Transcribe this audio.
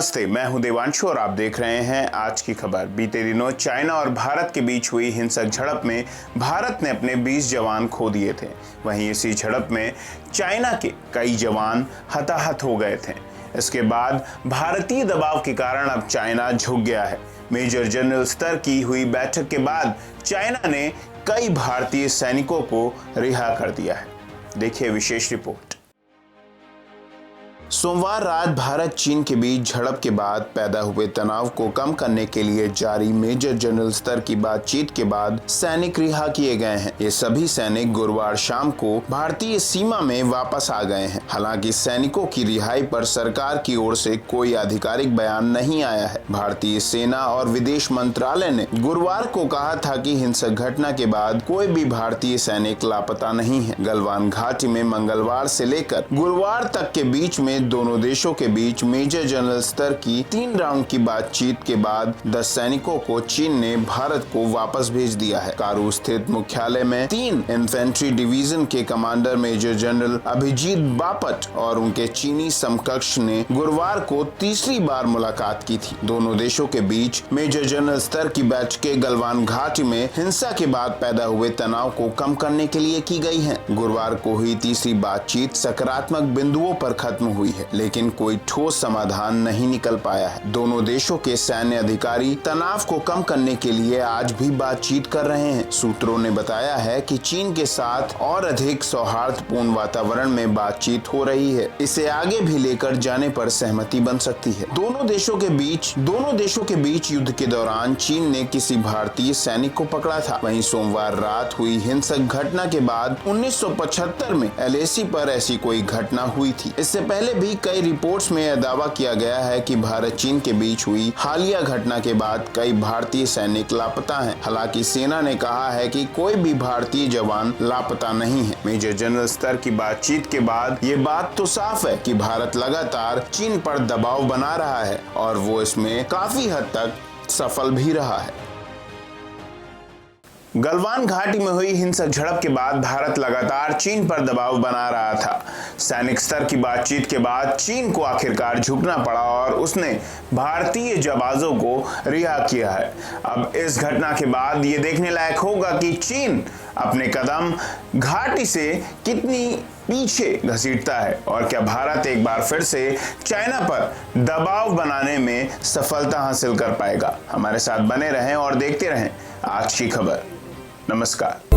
नमस्ते, मैं हूं देवांशु और आप देख रहे हैं आज की खबर। बीते दिनों चाइना और भारत के बीच हुई हिंसक झड़प में भारत ने अपने 20 जवान खो दिए थे। वहीं इसी झड़प में चाइना के कई जवान हताहत हो गए थे। इसके बाद भारतीय दबाव के कारण अब चाइना झुक गया है। मेजर जनरल स्तर की हुई बैठक के बाद चाइना ने कई भारतीय सैनिकों को रिहा कर दिया है। देखिए विशेष रिपोर्ट। सोमवार रात भारत चीन के बीच झड़प के बाद पैदा हुए तनाव को कम करने के लिए जारी मेजर जनरल स्तर की बातचीत के बाद सैनिक रिहा किए गए हैं। ये सभी सैनिक गुरुवार शाम को भारतीय सीमा में वापस आ गए हैं। हालांकि सैनिकों की रिहाई पर सरकार की ओर से कोई आधिकारिक बयान नहीं आया है। भारतीय सेना और विदेश मंत्रालय ने गुरुवार को कहा था कि हिंसक घटना के बाद कोई भी भारतीय सैनिक लापता नहीं है। गलवान घाटी में मंगलवार से लेकर गुरुवार तक के बीच में दोनों देशों के बीच मेजर जनरल स्तर की 3 राउंड की बातचीत के बाद 10 सैनिकों को चीन ने भारत को वापस भेज दिया है। कारू स्थित मुख्यालय में 3 इन्फेंट्री डिवीजन के commander major general Abhijit Bapat और उनके चीनी समकक्ष ने गुरुवार को तीसरी बार मुलाकात की थी। दोनों देशों के बीच मेजर जनरल स्तर की बैठकें गलवान घाटी में हिंसा के बाद पैदा हुए तनाव को कम करने के लिए की गई है। गुरुवार को हुई तीसरी बातचीत सकारात्मक बिंदुओं पर खत्म हुई है, लेकिन कोई ठोस समाधान नहीं निकल पाया है। दोनों देशों के सैन्य अधिकारी तनाव को कम करने के लिए आज भी बातचीत कर रहे हैं। सूत्रों ने बताया है कि चीन के साथ और अधिक सौहार्दपूर्ण वातावरण में बातचीत हो रही है। इसे आगे भी लेकर जाने पर सहमति बन सकती है। दोनों देशों के बीच युद्ध के दौरान चीन ने किसी भारतीय सैनिक को पकड़ा था। वहीं सोमवार रात हुई हिंसक घटना के बाद 1975 में LAC पर ऐसी कोई घटना हुई थी। इससे पहले भी कई रिपोर्ट्स में यह दावा किया गया है कि भारत चीन के बीच हुई हालिया घटना के बाद कई भारतीय सैनिक लापता हैं। हालांकि सेना ने कहा है कि कोई भी भारतीय जवान लापता नहीं है। मेजर जनरल स्तर की बातचीत के बाद ये बात तो साफ है कि भारत लगातार चीन पर दबाव बना रहा है और वो इसमें काफी हद तक सफल भी रहा है। गलवान घाटी में हुई हिंसक झड़प के बाद भारत लगातार चीन पर दबाव बना रहा था। सैनिक स्तर की बातचीत के बाद चीन को आखिरकार झुकना पड़ा और उसने भारतीय जवानों को रिहा किया है। अब इस घटना के बाद ये देखने लायक होगा कि चीन अपने कदम घाटी से कितनी पीछे घसीटता है और क्या भारत एक बार फिर से चाइना पर दबाव बनाने में सफलता हासिल कर पाएगा। हमारे साथ बने रहें और देखते रहें आज की खबर। नमस्कार।